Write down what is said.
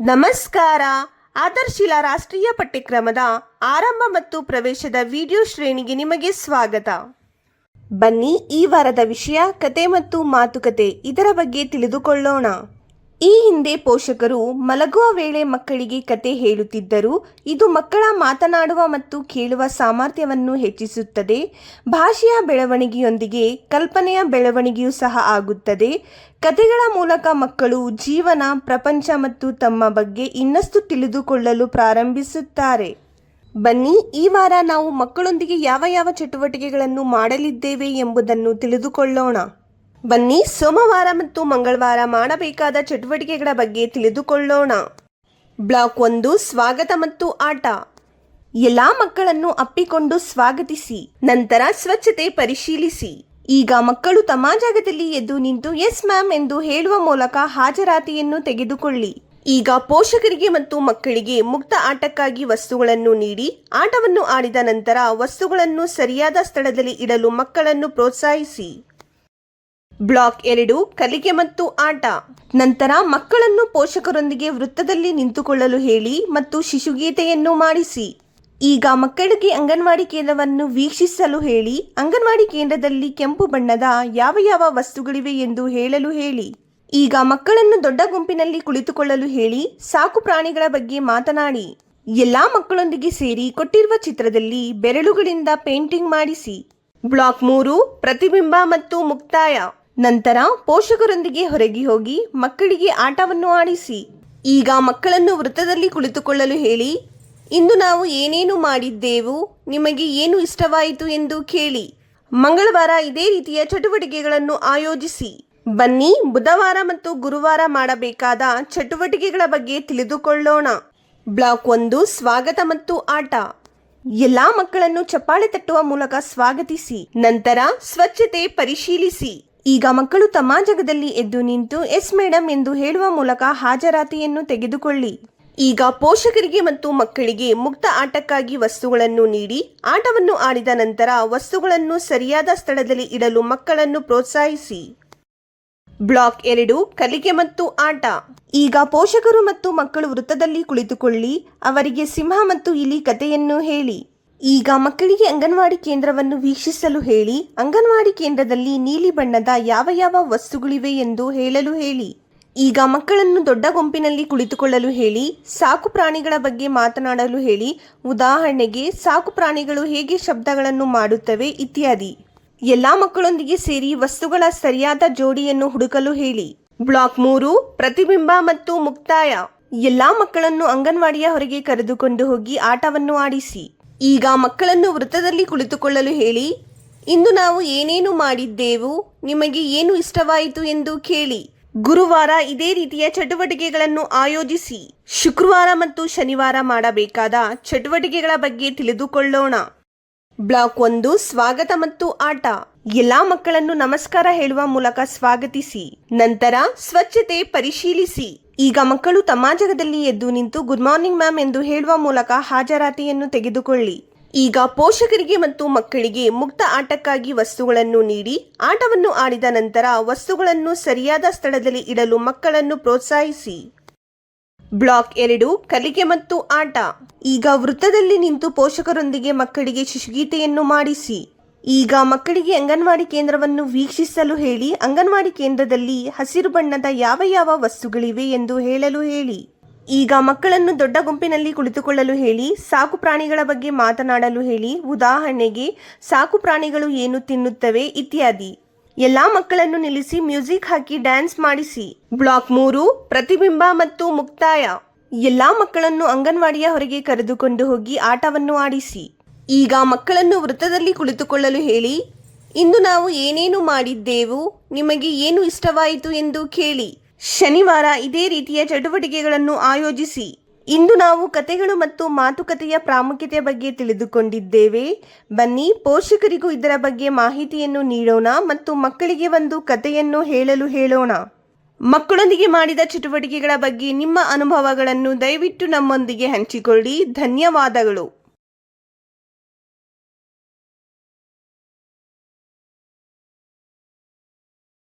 ನಮಸ್ಕಾರ. ಆದರ್ಶಿಲ ರಾಷ್ಟ್ರೀಯ ಪಠ್ಯಕ್ರಮದ ಆರಂಭ ಮತ್ತು ಪ್ರವೇಶದ ವಿಡಿಯೋ ಶ್ರೇಣಿಗೆ ನಿಮಗೆ ಸ್ವಾಗತ. ಬನ್ನಿ, ಈ ವಾರದ ವಿಷಯ ಕತೆ ಮತ್ತು ಮಾತುಕತೆ. ಇದರ ಬಗ್ಗೆ ತಿಳಿದುಕೊಳ್ಳೋಣ. ಈ ಹಿಂದೆ ಪೋಷಕರು ಮಲಗುವ ವೇಳೆ ಮಕ್ಕಳಿಗೆ ಕತೆ ಹೇಳುತ್ತಿದ್ದರು. ಇದು ಮಕ್ಕಳ ಮಾತನಾಡುವ ಮತ್ತು ಕೇಳುವ ಸಾಮರ್ಥ್ಯವನ್ನು ಹೆಚ್ಚಿಸುತ್ತದೆ. ಭಾಷೆಯ ಬೆಳವಣಿಗೆಯೊಂದಿಗೆ ಕಲ್ಪನೆಯ ಬೆಳವಣಿಗೆಯೂ ಸಹ ಆಗುತ್ತದೆ. ಕತೆಗಳ ಮೂಲಕ ಮಕ್ಕಳು ಜೀವನ, ಪ್ರಪಂಚ ಮತ್ತು ತಮ್ಮ ಬಗ್ಗೆ ಇನ್ನಷ್ಟು ತಿಳಿದುಕೊಳ್ಳಲು ಪ್ರಾರಂಭಿಸುತ್ತಾರೆ. ಬನ್ನಿ, ಈ ವಾರ ನಾವು ಮಕ್ಕಳೊಂದಿಗೆ ಯಾವ ಯಾವ ಚಟುವಟಿಕೆಗಳನ್ನು ಮಾಡಲಿದ್ದೇವೆ ಎಂಬುದನ್ನು ತಿಳಿದುಕೊಳ್ಳೋಣ. ಬನ್ನಿ, ಸೋಮವಾರ ಮತ್ತು ಮಂಗಳವಾರ ಮಾಡಬೇಕಾದ ಚಟುವಟಿಕೆಗಳ ಬಗ್ಗೆ ತಿಳಿದುಕೊಳ್ಳೋಣ. ಬ್ಲಾಕ್ 1, ಸ್ವಾಗತ ಮತ್ತು ಆಟ. ಎಲ್ಲಾ ಮಕ್ಕಳನ್ನು ಅಪ್ಪಿಕೊಂಡು ಸ್ವಾಗತಿಸಿ. ನಂತರ ಸ್ವಚ್ಛತೆ ಪರಿಶೀಲಿಸಿ. ಈಗ ಮಕ್ಕಳು ತಮ್ಮ ಜಾಗದಲ್ಲಿ ಎದ್ದು ನಿಂತು ಎಸ್ ಮ್ಯಾಮ್ ಎಂದು ಹೇಳುವ ಮೂಲಕ ಹಾಜರಾತಿಯನ್ನು ತೆಗೆದುಕೊಳ್ಳಿ. ಈಗ ಪೋಷಕರಿಗೆ ಮತ್ತು ಮಕ್ಕಳಿಗೆ ಮುಕ್ತ ಆಟಕ್ಕಾಗಿ ವಸ್ತುಗಳನ್ನು ನೀಡಿ ಆಟವನ್ನು ಆಡಿದ ನಂತರ ವಸ್ತುಗಳನ್ನು ಸರಿಯಾದ ಸ್ಥಳದಲ್ಲಿ ಇಡಲು ಮಕ್ಕಳನ್ನು ಪ್ರೋತ್ಸಾಹಿಸಿ. ಬ್ಲಾಕ್ 2, ಕಲಿಕೆ ಮತ್ತು ಆಟ. ನಂತರ ಮಕ್ಕಳನ್ನು ಪೋಷಕರೊಂದಿಗೆ ವೃತ್ತದಲ್ಲಿ ನಿಂತುಕೊಳ್ಳಲು ಹೇಳಿ ಮತ್ತು ಶಿಶುಗೀತೆಯನ್ನು ಮಾಡಿಸಿ. ಈಗ ಮಕ್ಕಳಿಗೆ ಅಂಗನವಾಡಿ ಕೇಂದ್ರವನ್ನು ವೀಕ್ಷಿಸಲು ಹೇಳಿ. ಅಂಗನವಾಡಿ ಕೇಂದ್ರದಲ್ಲಿ ಕೆಂಪು ಬಣ್ಣದ ಯಾವ ಯಾವ ವಸ್ತುಗಳಿವೆ ಎಂದು ಹೇಳಲು ಹೇಳಿ. ಈಗ ಮಕ್ಕಳನ್ನು ದೊಡ್ಡ ಗುಂಪಿನಲ್ಲಿ ಕುಳಿತುಕೊಳ್ಳಲು ಹೇಳಿ. ಸಾಕು ಪ್ರಾಣಿಗಳ ಬಗ್ಗೆ ಮಾತನಾಡಿ. ಎಲ್ಲಾ ಮಕ್ಕಳೊಂದಿಗೆ ಸೇರಿ ಕೊಟ್ಟಿರುವ ಚಿತ್ರದಲ್ಲಿ ಬೆರಳುಗಳಿಂದ ಪೇಂಟಿಂಗ್ ಮಾಡಿಸಿ. ಬ್ಲಾಕ್ 3, ಪ್ರತಿಬಿಂಬ ಮತ್ತು ಮುಕ್ತಾಯ. ನಂತರ ಪೋಷಕರೊಂದಿಗೆ ಹೊರಗೆ ಹೋಗಿ ಮಕ್ಕಳಿಗೆ ಆಟವನ್ನು ಆಡಿಸಿ. ಈಗ ಮಕ್ಕಳನ್ನು ವೃತ್ತದಲ್ಲಿ ಕುಳಿತುಕೊಳ್ಳಲು ಹೇಳಿ. ಇಂದು ನಾವು ಏನೇನು ಮಾಡಿದ್ದೆವು, ನಿಮಗೆ ಏನು ಇಷ್ಟವಾಯಿತು ಎಂದು ಕೇಳಿ. ಮಂಗಳವಾರ ಇದೇ ರೀತಿಯ ಚಟುವಟಿಕೆಗಳನ್ನು ಆಯೋಜಿಸಿ. ಬನ್ನಿ, ಬುಧವಾರ ಮತ್ತು ಗುರುವಾರ ಮಾಡಬೇಕಾದ ಚಟುವಟಿಕೆಗಳ ಬಗ್ಗೆ ತಿಳಿದುಕೊಳ್ಳೋಣ. ಬ್ಲಾಕ್ 1, ಸ್ವಾಗತ ಮತ್ತು ಆಟ. ಎಲ್ಲಾ ಮಕ್ಕಳನ್ನು ಚಪ್ಪಾಳೆ ತಟ್ಟುವ ಮೂಲಕ ಸ್ವಾಗತಿಸಿ. ನಂತರ ಸ್ವಚ್ಛತೆ ಪರಿಶೀಲಿಸಿ. ಈಗ ಮಕ್ಕಳು ತಮ್ಮ ಜಾಗದಲ್ಲಿ ಎದ್ದು ನಿಂತು ಎಸ್ ಮೇಡಮ್ ಎಂದು ಹೇಳುವ ಮೂಲಕ ಹಾಜರಾತಿಯನ್ನು ತೆಗೆದುಕೊಳ್ಳಿ. ಈಗ ಪೋಷಕರಿಗೆ ಮತ್ತು ಮಕ್ಕಳಿಗೆ ಮುಕ್ತ ಆಟಕ್ಕಾಗಿ ವಸ್ತುಗಳನ್ನು ನೀಡಿ ಆಟವನ್ನು ಆಡಿದ ನಂತರ ವಸ್ತುಗಳನ್ನು ಸರಿಯಾದ ಸ್ಥಳದಲ್ಲಿ ಇಡಲು ಮಕ್ಕಳನ್ನು ಪ್ರೋತ್ಸಾಹಿಸಿ. ಬ್ಲಾಕ್ 2, ಕಲಿಕೆ ಮತ್ತು ಆಟ. ಈಗ ಪೋಷಕರು ಮತ್ತು ಮಕ್ಕಳು ವೃತ್ತದಲ್ಲಿ ಕುಳಿತುಕೊಳ್ಳಿ. ಅವರಿಗೆ ಸಿಂಹ ಮತ್ತು ಇಲಿ ಕಥೆಯನ್ನು ಹೇಳಿ. ಈಗ ಮಕ್ಕಳಿಗೆ ಅಂಗನವಾಡಿ ಕೇಂದ್ರವನ್ನು ವೀಕ್ಷಿಸಲು ಹೇಳಿ. ಅಂಗನವಾಡಿ ಕೇಂದ್ರದಲ್ಲಿ ನೀಲಿ ಬಣ್ಣದ ಯಾವ ಯಾವ ವಸ್ತುಗಳಿವೆ ಎಂದು ಹೇಳಲು ಹೇಳಿ. ಈಗ ಮಕ್ಕಳನ್ನು ದೊಡ್ಡ ಗುಂಪಿನಲ್ಲಿ ಕುಳಿತುಕೊಳ್ಳಲು ಹೇಳಿ. ಸಾಕು ಪ್ರಾಣಿಗಳ ಬಗ್ಗೆ ಮಾತನಾಡಲು ಹೇಳಿ. ಉದಾಹರಣೆಗೆ, ಸಾಕು ಪ್ರಾಣಿಗಳು ಹೇಗೆ ಶಬ್ದಗಳನ್ನು ಮಾಡುತ್ತವೆ ಇತ್ಯಾದಿ. ಎಲ್ಲಾ ಮಕ್ಕಳೊಂದಿಗೆ ಸೇರಿ ವಸ್ತುಗಳ ಸರಿಯಾದ ಜೋಡಿಯನ್ನು ಹುಡುಕಲು ಹೇಳಿ. ಬ್ಲಾಕ್ 3, ಪ್ರತಿಬಿಂಬ ಮತ್ತು ಮುಕ್ತಾಯ. ಎಲ್ಲಾ ಮಕ್ಕಳನ್ನು ಅಂಗನವಾಡಿಯ ಹೊರಗೆ ಕರೆದುಕೊಂಡು ಹೋಗಿ ಆಟವನ್ನು ಆಡಿಸಿ. ಈಗ ಮಕ್ಕಳನ್ನು ವೃತ್ತದಲ್ಲಿ ಕುಳಿತುಕೊಳ್ಳಲು ಹೇಳಿ. ಇಂದು ನಾವು ಏನೇನು ಮಾಡಿದ್ದೆವು, ನಿಮಗೆ ಏನು ಇಷ್ಟವಾಯಿತು ಎಂದು ಕೇಳಿ. ಗುರುವಾರ ಇದೇ ರೀತಿಯ ಚಟುವಟಿಕೆಗಳನ್ನು ಆಯೋಜಿಸಿ. ಶುಕ್ರವಾರ ಮತ್ತು ಶನಿವಾರ ಮಾಡಬೇಕಾದ ಚಟುವಟಿಕೆಗಳ ಬಗ್ಗೆ ತಿಳಿದುಕೊಳ್ಳೋಣ. ಬ್ಲಾಕ್ 1, ಸ್ವಾಗತ ಮತ್ತು ಆಟ. ಎಲ್ಲಾ ಮಕ್ಕಳನ್ನು ನಮಸ್ಕಾರ ಹೇಳುವ ಮೂಲಕ ಸ್ವಾಗತಿಸಿ. ನಂತರ ಸ್ವಚ್ಛತೆ ಪರಿಶೀಲಿಸಿ. ಈಗ ಮಕ್ಕಳು ತಮ್ಮ ಜಾಗದಲ್ಲಿ ಎದ್ದು ನಿಂತು ಗುಡ್ ಮಾರ್ನಿಂಗ್ ಮ್ಯಾಮ್ ಎಂದು ಹೇಳುವ ಮೂಲಕ ಹಾಜರಾತಿಯನ್ನು ತೆಗೆದುಕೊಳ್ಳಿ. ಈಗ ಪೋಷಕರಿಗೆ ಮತ್ತು ಮಕ್ಕಳಿಗೆ ಮುಕ್ತ ಆಟಕ್ಕಾಗಿ ವಸ್ತುಗಳನ್ನು ನೀಡಿ ಆಟವನ್ನು ಆಡಿದ ನಂತರ ವಸ್ತುಗಳನ್ನು ಸರಿಯಾದ ಸ್ಥಳದಲ್ಲಿ ಇಡಲು ಮಕ್ಕಳನ್ನು ಪ್ರೋತ್ಸಾಹಿಸಿ. ಬ್ಲಾಕ್ 2, ಕಲಿಕೆ ಮತ್ತು ಆಟ. ಈಗ ವೃತ್ತದಲ್ಲಿ ನಿಂತು ಪೋಷಕರೊಂದಿಗೆ ಮಕ್ಕಳಿಗೆ ಶಿಶುಗೀತೆಯನ್ನು ಮಾಡಿಸಿ. ಈಗ ಮಕ್ಕಳಿಗೆ ಅಂಗನವಾಡಿ ಕೇಂದ್ರವನ್ನು ವೀಕ್ಷಿಸಲು ಹೇಳಿ. ಅಂಗನವಾಡಿ ಕೇಂದ್ರದಲ್ಲಿ ಹಸಿರು ಬಣ್ಣದ ಯಾವ ಯಾವ ವಸ್ತುಗಳಿವೆ ಎಂದು ಹೇಳಲು ಹೇಳಿ. ಈಗ ಮಕ್ಕಳನ್ನು ದೊಡ್ಡ ಗುಂಪಿನಲ್ಲಿ ಕುಳಿತುಕೊಳ್ಳಲು ಹೇಳಿ. ಸಾಕು ಪ್ರಾಣಿಗಳ ಬಗ್ಗೆ ಮಾತನಾಡಲು ಹೇಳಿ. ಉದಾಹರಣೆಗೆ, ಸಾಕು ಪ್ರಾಣಿಗಳು ಏನು ತಿನ್ನುತ್ತವೆ ಇತ್ಯಾದಿ. ಎಲ್ಲಾ ಮಕ್ಕಳನ್ನು ನಿಲ್ಲಿಸಿ ಮ್ಯೂಸಿಕ್ ಹಾಕಿ ಡ್ಯಾನ್ಸ್ ಮಾಡಿಸಿ. ಬ್ಲಾಕ್ 3, ಪ್ರತಿಬಿಂಬ ಮತ್ತು ಮುಕ್ತಾಯ. ಎಲ್ಲಾ ಮಕ್ಕಳನ್ನು ಅಂಗನವಾಡಿಯ ಹೊರಗೆ ಕರೆದುಕೊಂಡು ಹೋಗಿ ಆಟವನ್ನು ಆಡಿಸಿ. ಈಗ ಮಕ್ಕಳನ್ನು ವೃತ್ತದಲ್ಲಿ ಕುಳಿತುಕೊಳ್ಳಲು ಹೇಳಿ. ಇಂದು ನಾವು ಏನೇನು ಮಾಡಿದ್ದೆವು, ನಿಮಗೆ ಏನು ಇಷ್ಟವಾಯಿತು ಎಂದು ಕೇಳಿ. ಶನಿವಾರ ಇದೇ ರೀತಿಯ ಚಟುವಟಿಕೆಗಳನ್ನು ಆಯೋಜಿಸಿ. ಇಂದು ನಾವು ಕತೆಗಳು ಮತ್ತು ಮಾತುಕತೆಯ ಪ್ರಾಮುಖ್ಯತೆ ಬಗ್ಗೆ ತಿಳಿದುಕೊಂಡಿದ್ದೇವೆ. ಬನ್ನಿ, ಪೋಷಕರಿಗೂ ಇದರ ಬಗ್ಗೆ ಮಾಹಿತಿಯನ್ನು ನೀಡೋಣ ಮತ್ತು ಮಕ್ಕಳಿಗೆ ಒಂದು ಕತೆಯನ್ನು ಹೇಳಲು ಹೇಳೋಣ. ಮಕ್ಕಳೊಂದಿಗೆ ಮಾಡಿದ ಚಟುವಟಿಕೆಗಳ ಬಗ್ಗೆ ನಿಮ್ಮ ಅನುಭವಗಳನ್ನು ದಯವಿಟ್ಟು ನಮ್ಮೊಂದಿಗೆ ಹಂಚಿಕೊಳ್ಳಿ. ಧನ್ಯವಾದಗಳು.